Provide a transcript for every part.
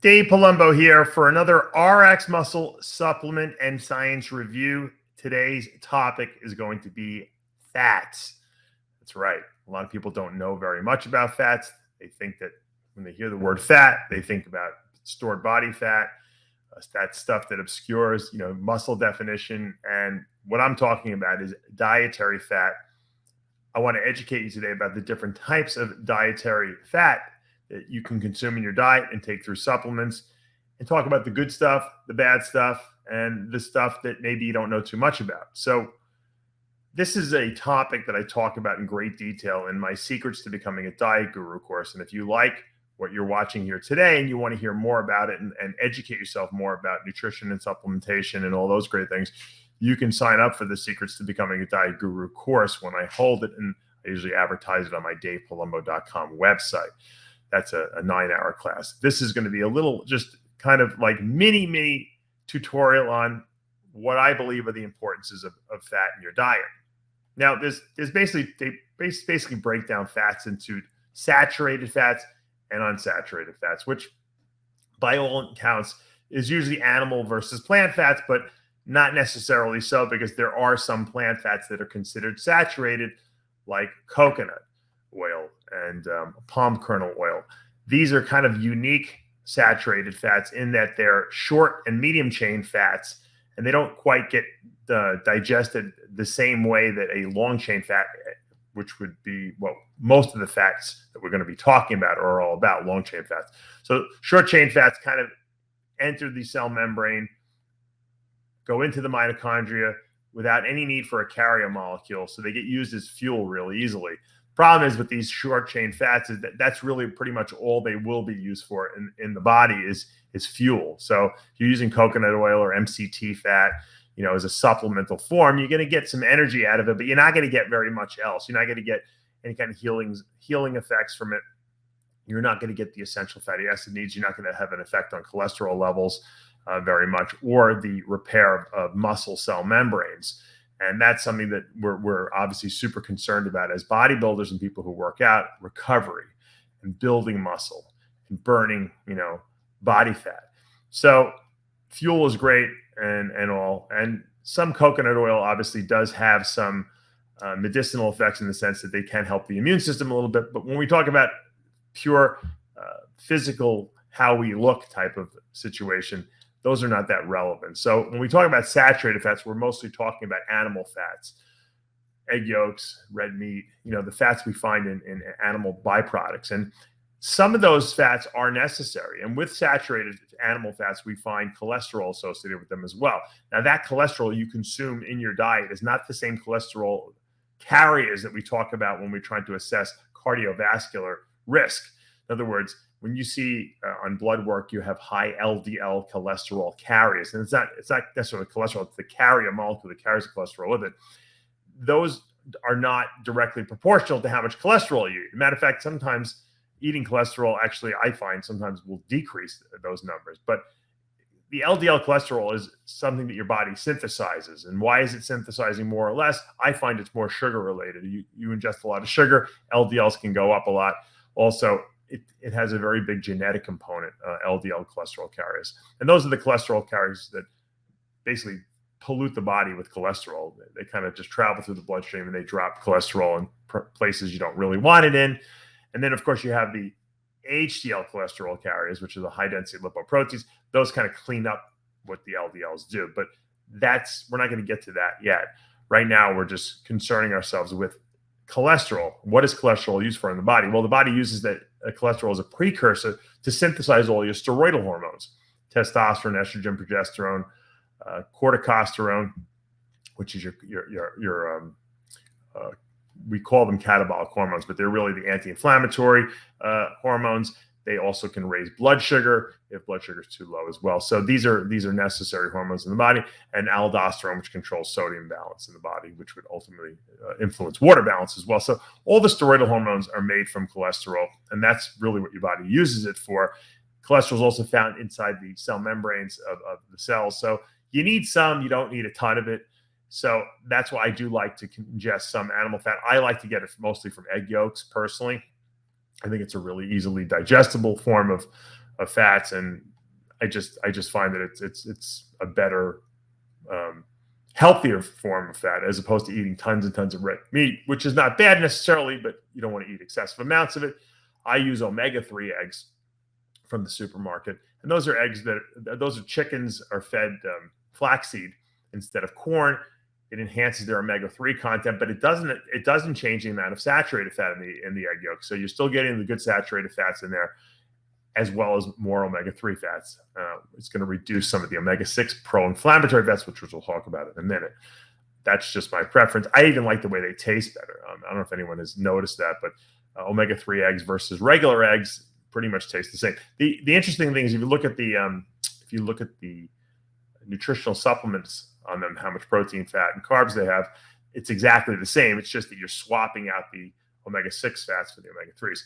Dave Palumbo here for another RX Muscle Supplement and Science Review. Today's topic is going to be fats. That's right. A lot of people don't know very much about fats. They think that when they hear the word fat, they think about stored body fat. That stuff that obscures, muscle definition. And what I'm talking about is dietary fat. I want to educate you today about the different types of dietary fat that you can consume in your diet and take through supplements, and talk about the good stuff, the bad stuff, and the stuff that maybe you don't know too much about. So this is a topic that I talk about in great detail in my Secrets to Becoming a Diet Guru course. And if you like what you're watching here today and you want to hear more about it and educate yourself more about nutrition and supplementation and all those great things, you can sign up for the Secrets to Becoming a Diet Guru course when I hold it. And I usually advertise it on my davepalumbo.com website. That's a 9-hour class. This is going to be a little just kind of like mini tutorial on what I believe are the importances of fat in your diet. Now, they basically break down fats into saturated fats and unsaturated fats, which by all accounts is usually animal versus plant fats, but not necessarily so, because there are some plant fats that are considered saturated, like coconut oil and palm kernel oil. These are kind of unique saturated fats in that they're short and medium chain fats, and they don't quite get digested the same way that a long chain fat, which would be what most of the fats that we're going to be talking about are all about, long chain fats. So short chain fats kind of enter the cell membrane, go into the mitochondria without any need for a carrier molecule. So they get used as fuel really easily. Problem is with these short chain fats is that's really pretty much all they will be used for in the body is fuel. So if you're using coconut oil or MCT fat, as a supplemental form, you're going to get some energy out of it, but you're not going to get very much else. You're not going to get any kind of healing effects from it. You're not going to get the essential fatty acid needs. You're not going to have an effect on cholesterol levels very much, or the repair of muscle cell membranes. And that's something that we're obviously super concerned about as bodybuilders and people who work out: recovery and building muscle and burning, body fat. So fuel is great and all. And some coconut oil obviously does have some medicinal effects in the sense that they can help the immune system a little bit. But when we talk about pure physical, how we look type of situation, those are not that relevant. So when we talk about saturated fats, we're mostly talking about animal fats, egg yolks, red meat, the fats we find in animal byproducts. And some of those fats are necessary. And with saturated animal fats, we find cholesterol associated with them as well. Now, that cholesterol you consume in your diet is not the same cholesterol carriers that we talk about when we're trying to assess cardiovascular risk. In other words, when you see on blood work, you have high LDL cholesterol carriers, and it's not necessarily cholesterol, it's the carrier molecule that carries the cholesterol with it. Those are not directly proportional to how much cholesterol you eat. As a matter of fact, sometimes eating cholesterol, actually, I find sometimes will decrease those numbers. But the LDL cholesterol is something that your body synthesizes. And why is it synthesizing more or less? I find it's more sugar related. You ingest a lot of sugar, LDLs can go up a lot. Also, it has a very big genetic component, LDL cholesterol carriers. And those are the cholesterol carriers that basically pollute the body with cholesterol. They kind of just travel through the bloodstream and they drop cholesterol in places you don't really want it in. And then, of course, you have the HDL cholesterol carriers, which are the high density lipoproteins. Those kind of clean up what the LDLs do. But we're not going to get to that yet. Right now, we're just concerning ourselves with cholesterol. What is cholesterol used for in the body? Well, the body uses that cholesterol as a precursor to synthesize all your steroidal hormones: testosterone, estrogen, progesterone, corticosterone, which is we call them catabolic hormones, but they're really the anti-inflammatory hormones. They also can raise blood sugar if blood sugar is too low as well. So these are necessary hormones in the body, and aldosterone, which controls sodium balance in the body, which would ultimately influence water balance as well. So all the steroidal hormones are made from cholesterol, and that's really what your body uses it for. Cholesterol is also found inside the cell membranes of the cells. So you need some, you don't need a ton of it. So that's why I do like to ingest some animal fat. I like to get it mostly from egg yolks personally. I think it's a really easily digestible form of fats, and I just find that it's a better, healthier form of fat as opposed to eating tons and tons of red meat, which is not bad necessarily, but you don't want to eat excessive amounts of it. I use omega-3 eggs from the supermarket, and those are eggs those are chickens are fed flaxseed instead of corn. It enhances their omega-3 content, but it doesn't change the amount of saturated fat in the egg yolk. So you're still getting the good saturated fats in there, as well as more omega-3 fats. It's going to reduce some of the omega-6 pro-inflammatory fats, which we'll talk about in a minute. That's just my preference. I even like the way they taste better. I don't know if anyone has noticed that, but omega-3 eggs versus regular eggs pretty much taste the same. The interesting thing is if you look at the nutritional supplements on them, how much protein, fat, and carbs they have, it's exactly the same. It's just that you're swapping out the omega-6 fats for the omega-3s.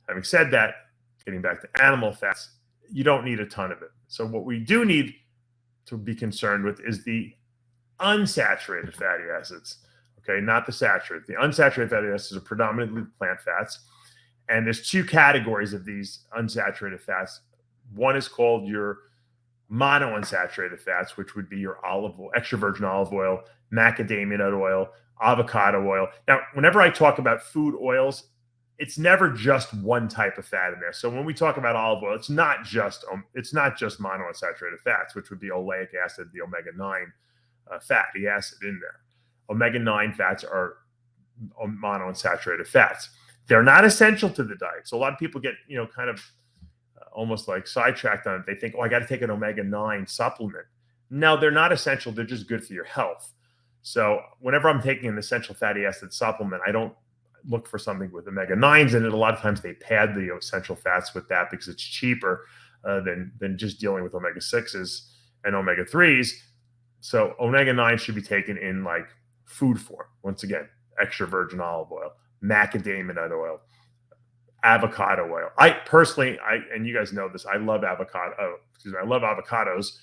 Having said that, getting back to animal fats, you don't need a ton of it. So what we do need to be concerned with is the unsaturated fatty acids, okay? Not the saturated. The unsaturated fatty acids are predominantly plant fats. And there's two categories of these unsaturated fats. One is called your monounsaturated fats, which would be your olive oil, extra virgin olive oil, macadamia nut oil, avocado oil. Now, whenever I talk about food oils, it's never just one type of fat in there. So when we talk about olive oil, it's not just monounsaturated fats, which would be oleic acid, the omega-9 fatty acid in there. Omega-9 fats are monounsaturated fats. They're not essential to the diet. So a lot of people get, kind of almost like sidetracked on it. They think, I got to take an omega-9 supplement. No, they're not essential. They're just good for your health. So whenever I'm taking an essential fatty acid supplement, I don't look for something with omega-9s in it. A lot of times they pad the essential fats with that because it's cheaper than just dealing with omega-6s and omega-3s. So omega-9 should be taken in like food form. Once again, extra virgin olive oil, macadamia nut oil, avocado oil. I personally, and you guys know this, I love avocados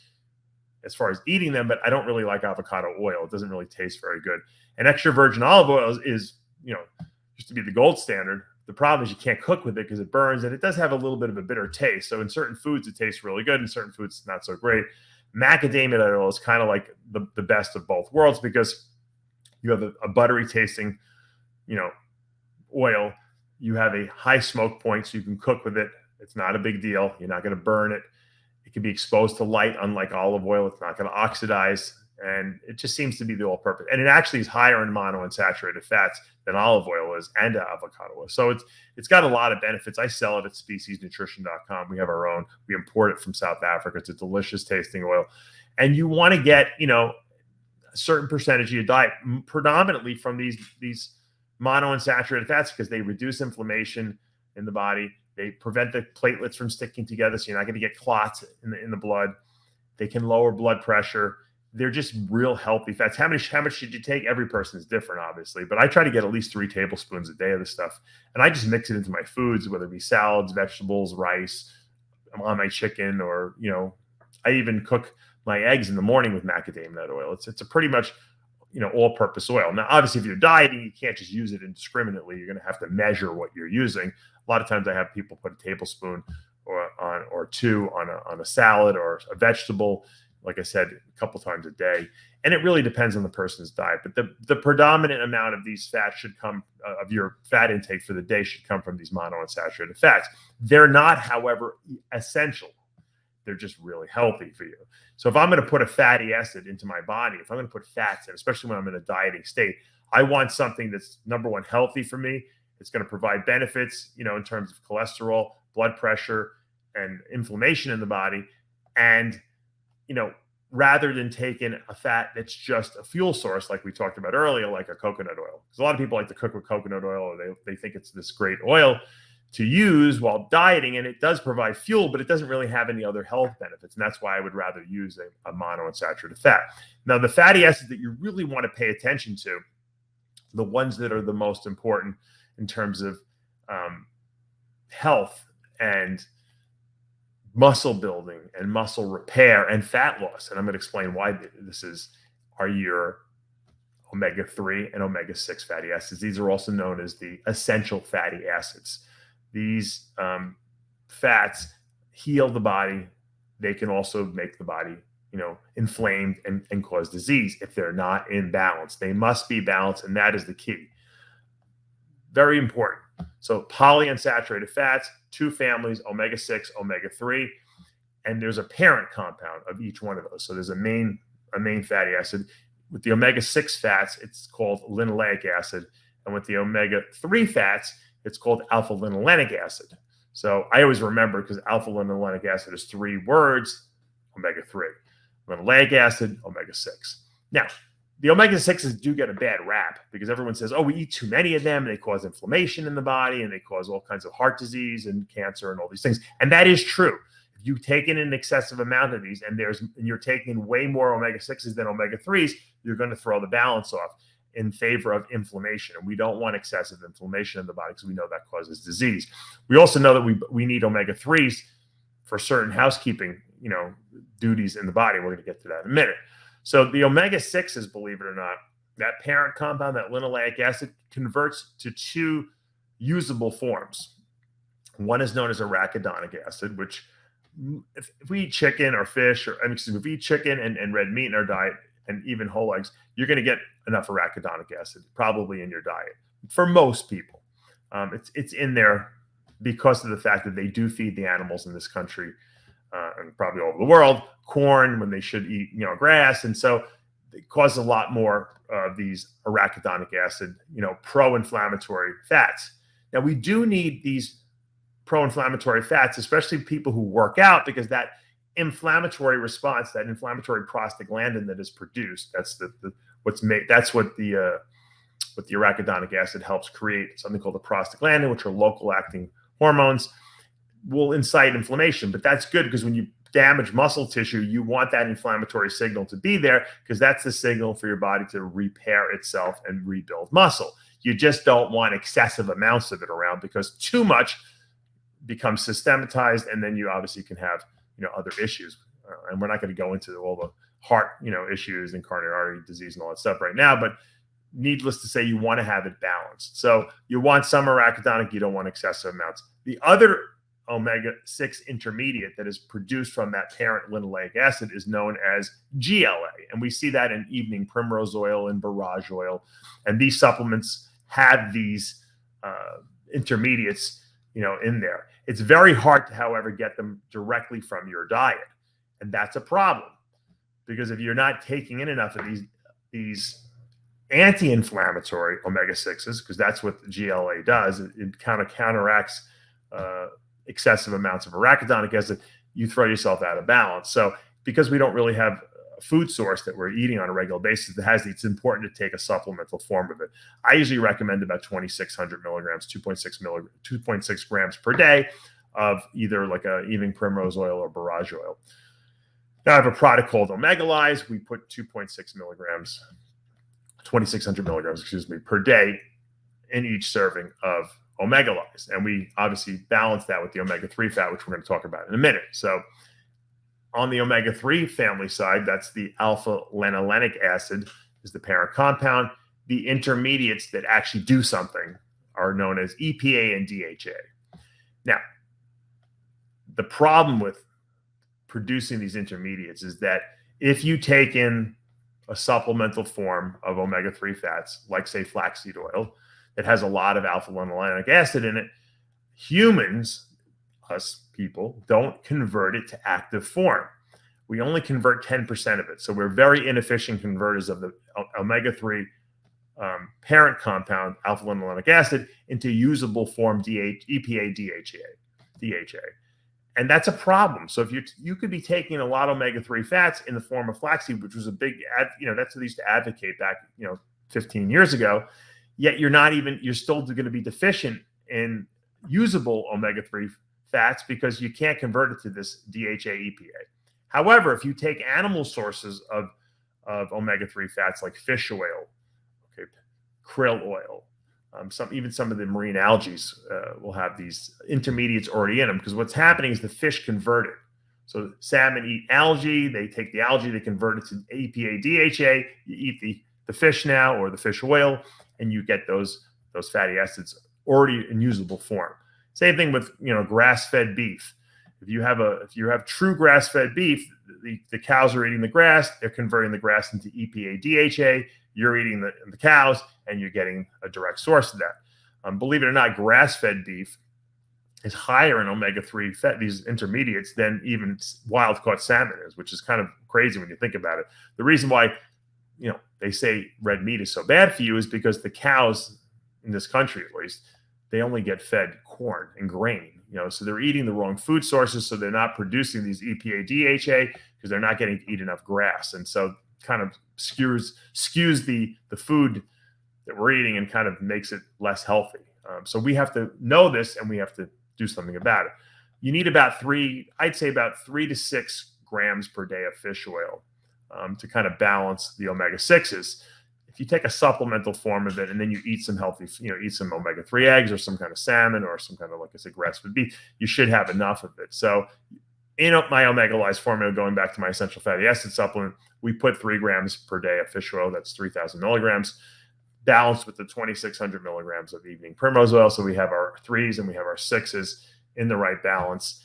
as far as eating them, but I don't really like avocado oil. It doesn't really taste very good. And extra virgin olive oil is used to be the gold standard. The problem is you can't cook with it because it burns, and it does have a little bit of a bitter taste. So in certain foods, it tastes really good. In certain foods, it's not so great. Macadamia nut oil is kind of like the best of both worlds because you have a buttery tasting, oil. You have a high smoke point, so you can cook with it. It's not a big deal. You're not going to burn it. It can be exposed to light, unlike olive oil. It's not going to oxidize. And it just seems to be the all-purpose. And it actually is higher in monounsaturated fats than olive oil is and avocado oil. So it's got a lot of benefits. I sell it at speciesnutrition.com. We have our own. We import it from South Africa. It's a delicious tasting oil. And you want to get, a certain percentage of your diet predominantly from these monounsaturated fats because they reduce inflammation in the body. They prevent the platelets from sticking together, so you're not going to get clots in the blood. They can lower blood pressure. They're just real healthy fats. How much should you take? Every person is different, obviously, but I try to get at least 3 tablespoons a day of this stuff. And I just mix it into my foods, whether it be salads, vegetables, rice, on my chicken, or, I even cook my eggs in the morning with macadamia nut oil. It's a pretty much, all-purpose oil. Now, obviously, if you're dieting, you can't just use it indiscriminately. You're going to have to measure what you're using. A lot of times I have people put a tablespoon or 2 on a salad or a vegetable, like I said, a couple times a day. And it really depends on the person's diet. But the predominant amount of these fats should come, of your fat intake for the day should come from these monounsaturated fats. They're not, however, essential. They're just really healthy for you. So if I'm going to put a fatty acid into my body, if I'm going to put fats in, especially when I'm in a dieting state, I want something that's, number one, healthy for me. It's going to provide benefits, in terms of cholesterol, blood pressure, and inflammation in the body. And, rather than taking a fat that's just a fuel source, like we talked about earlier, like a coconut oil. Because a lot of people like to cook with coconut oil, or they think it's this great oil to use while dieting, and it does provide fuel, but it doesn't really have any other health benefits. And that's why I would rather use a monounsaturated fat. Now, the fatty acids that you really want to pay attention to, the ones that are the most important in terms of health and muscle building and muscle repair and fat loss, and I'm going to explain why this are your omega-3 and omega-6 fatty acids. These are also known as the essential fatty acids. These fats heal the body, they can also make the body, inflamed and cause disease if they're not in balance. They must be balanced, and that is the key. Very important. So polyunsaturated fats, two families, omega-6, omega-3, and there's a parent compound of each one of those. So there's a main fatty acid. With the omega-6 fats, it's called linoleic acid. And with the omega-3 fats, it's called alpha-linolenic acid. So I always remember, because alpha-linolenic acid is 3 words, omega-3. Linoleic acid, omega-6. Now, the omega-6s do get a bad rap because everyone says, oh, we eat too many of them, and they cause inflammation in the body, and they cause all kinds of heart disease and cancer and all these things. And that is true. If you take in an excessive amount of these, and you're taking way more omega-6s than omega-3s, you're going to throw the balance off in favor of inflammation. And we don't want excessive inflammation in the body because we know that causes disease. We also know that we need omega-3s for certain housekeeping, duties in the body. We're going to get to that in a minute. So the omega-6s, believe it or not, that parent compound, that linoleic acid, converts to 2 usable forms. One is known as arachidonic acid, which if we eat chicken or fish, if we eat chicken and red meat in our diet, and even whole eggs, you're going to get enough arachidonic acid probably in your diet for most people. It's in there because of the fact that they do feed the animals in this country and probably all over the world corn when they should eat, grass. And so it causes a lot more of these arachidonic acid, pro-inflammatory fats. Now, we do need these pro-inflammatory fats, especially people who work out, because that inflammatory response, that inflammatory prostaglandin that is produced, that's what the arachidonic acid helps create, something called the prostaglandin, which are local acting hormones, will incite inflammation. But that's good because when you damage muscle tissue, you want that inflammatory signal to be there because that's the signal for your body to repair itself and rebuild muscle. You just don't want excessive amounts of it around because too much becomes systematized, and then you obviously can have other issues. And we're not going to go into all the heart issues and coronary artery disease and all that stuff right now, but needless to say, you want to have it balanced. So you want some arachidonic, you don't want excessive amounts. The other omega-6 intermediate that is produced from that parent linoleic acid is known as GLA. And we see that in evening primrose oil and borage oil. And these supplements have these intermediates, in there. It's very hard to, however, get them directly from your diet. And that's a problem because if you're not taking in enough of these anti-inflammatory omega-6s, because that's what the GLA does, it kind of counteracts excessive amounts of arachidonic acid, you throw yourself out of balance. So because we don't really have a food source that we're eating on a regular basis that has it's important to take a supplemental form of it. I usually recommend about 2,600 milligrams, 2.6 grams per day of either like a evening primrose oil or borage oil. Now I have a product called Omega-Lyze. We put 2.6 milligrams, 2,600 milligrams, per day in each serving of Omega-Lyze. And we obviously balance that with the omega-3 fat, which we're going to talk about in a minute. So on the omega-3 family side, that's the alpha-linolenic acid is the parent compound. The intermediates that actually do something are known as EPA and DHA. Now, the problem with producing these intermediates is that if you take in a supplemental form of omega-3 fats, like say flaxseed oil, that has a lot of alpha-linolenic acid in it, humans, us people, don't convert it to active form. We only convert 10% of it. So we're very inefficient converters of the omega-3 parent compound, alpha-linolenic acid, into usable form EPA, DHA. And that's a problem. So if you could be taking a lot of omega-3 fats in the form of flaxseed, which was a big, that's what they used to advocate back, 15 years ago, yet you're still going to be deficient in usable omega-3 fats because you can't convert it to this DHA EPA. However, if you take animal sources of omega-3 fats like fish oil, krill oil, some of the marine algae will have these intermediates already in them because what's happening is the fish convert it. So salmon eat algae, they take the algae, they convert it to EPA, DHA, you eat the fish now or the fish oil, and you get those fatty acids already in usable form. Same thing with grass-fed beef. If you have true grass-fed beef, the cows are eating the grass, they're converting the grass into EPA, DHA, you're eating the cows, and you're getting a direct source of that. Believe it or not, grass-fed beef is higher in omega-3 fat, these intermediates, than even wild-caught salmon is, which is kind of crazy when you think about it. The reason why, they say red meat is so bad for you is because the cows in this country, at least, they only get fed corn and grain, so they're eating the wrong food sources, so they're not producing these EPA, DHA because they're not getting to eat enough grass, and so kind of skews the food that we're eating and kind of makes it less healthy. So we have to know this, and we have to do something about it. You need about 3 to 6 grams per day of fish oil to kind of balance the omega-6s. If you take a supplemental form of it and then you eat some healthy, eat some omega-3 eggs or some kind of salmon or some kind of, like I said, grass-fed beef, you should have enough of it. So in my Omega-Lyze formula, going back to my essential fatty acid supplement, we put 3 grams per day of fish oil. That's 3,000 milligrams, balanced with the 2,600 milligrams of evening primrose oil. So we have our 3s and we have our 6s in the right balance.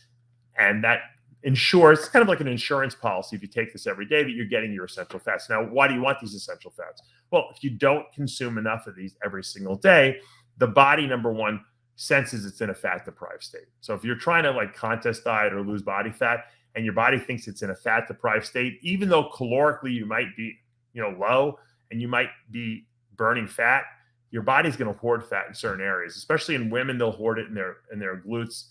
And that ensures, it's kind of like an insurance policy, if you take this every day, that you're getting your essential fats. Now, why do you want these essential fats? Well, if you don't consume enough of these every single day, the body, number one, senses it's in a fat-deprived state. So if you're trying to contest diet or lose body fat, and your body thinks it's in a fat-deprived state, even though calorically you might be, low, and you might be burning fat, your body's going to hoard fat in certain areas. Especially in women, they'll hoard it in their glutes,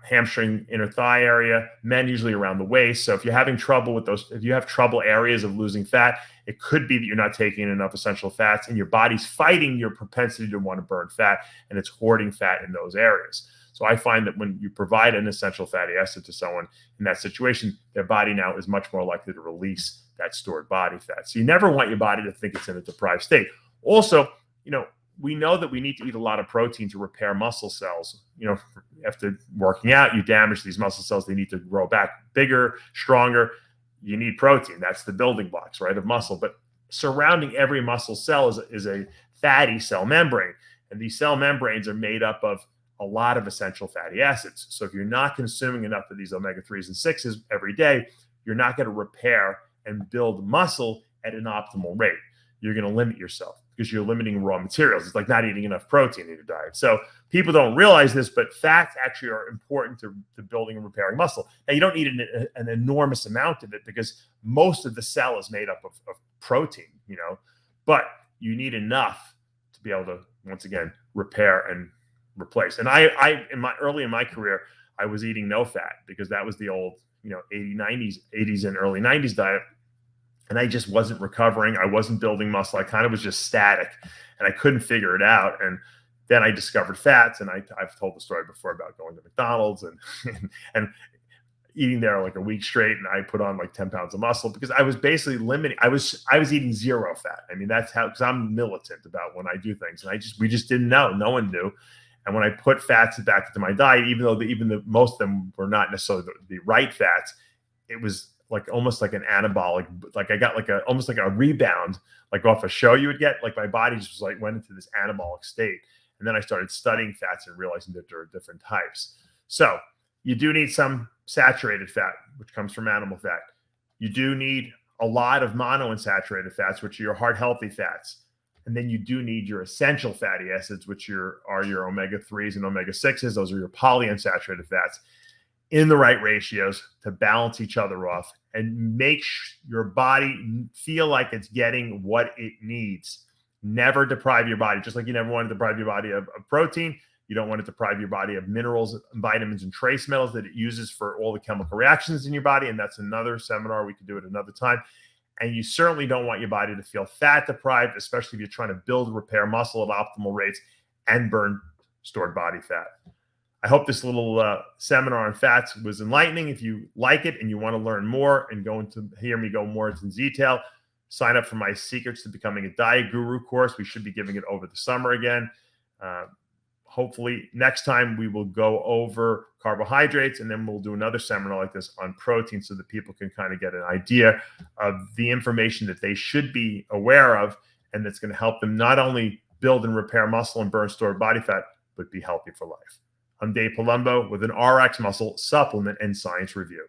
hamstring, inner thigh area. Men usually around the waist. So if you're having trouble with those, if you have trouble areas of losing fat, it could be that you're not taking enough essential fats, and your body's fighting your propensity to want to burn fat, and it's hoarding fat in those areas. So I find that when you provide an essential fatty acid to someone in that situation, their body now is much more likely to release that stored body fat. So you never want your body to think it's in a deprived state. Also, we know that we need to eat a lot of protein to repair muscle cells. After working out, you damage these muscle cells. They need to grow back bigger, stronger. You need protein. That's the building blocks, right, of muscle. But surrounding every muscle cell is a fatty cell membrane. And these cell membranes are made up of a lot of essential fatty acids. So if you're not consuming enough of these omega-3s and 6s every day, you're not going to repair and build muscle at an optimal rate. You're going to limit yourself because you're limiting raw materials. It's like not eating enough protein in your diet. So people don't realize this, but fats actually are important to building and repairing muscle. Now, you don't need an enormous amount of it because most of the cell is made up of protein, but you need enough to be able to, once again, repair and replace. And I early in my career, I was eating no fat because that was the old, 80s and early 90s diet. And I just wasn't recovering. I wasn't building muscle. I kind of was just static, and I couldn't figure it out. And then I discovered fats, and I've told the story before about going to McDonald's and eating there like a week straight, and I put on like 10 pounds of muscle because I was basically limiting. I was eating zero fat. I mean, that's how, because I'm militant about when I do things, and we just didn't know. No one knew. And when I put fats back into my diet, even though most of them were not necessarily the right fats, it was like almost like an anabolic, like I got almost like a rebound, like off a show you would get. Like my body just was went into this anabolic state. And then I started studying fats and realizing that there are different types. So you do need some saturated fat, which comes from animal fat. You do need a lot of monounsaturated fats, which are your heart healthy fats. And then you do need your essential fatty acids, which are your omega-3s and omega-6s. Those are your polyunsaturated fats, in the right ratios to balance each other off and make your body feel like it's getting what it needs. Never deprive your body. Just like you never want to deprive your body of protein, you don't want to deprive your body of minerals, vitamins, and trace metals that it uses for all the chemical reactions in your body. And that's another seminar. We could do it another time. And you certainly don't want your body to feel fat deprived, especially if you're trying to build, repair muscle at optimal rates and burn stored body fat. I hope this little seminar on fats was enlightening. If you like it and you want to learn more and hear me go more into detail, sign up for my Secrets to Becoming a Diet Guru course. We should be giving it over the summer again. Hopefully next time we will go over carbohydrates, and then we'll do another seminar like this on protein so that people can kind of get an idea of the information that they should be aware of, and that's going to help them not only build and repair muscle and burn stored body fat, but be healthy for life. I'm Dave Palumbo with an RX Muscle supplement and science review.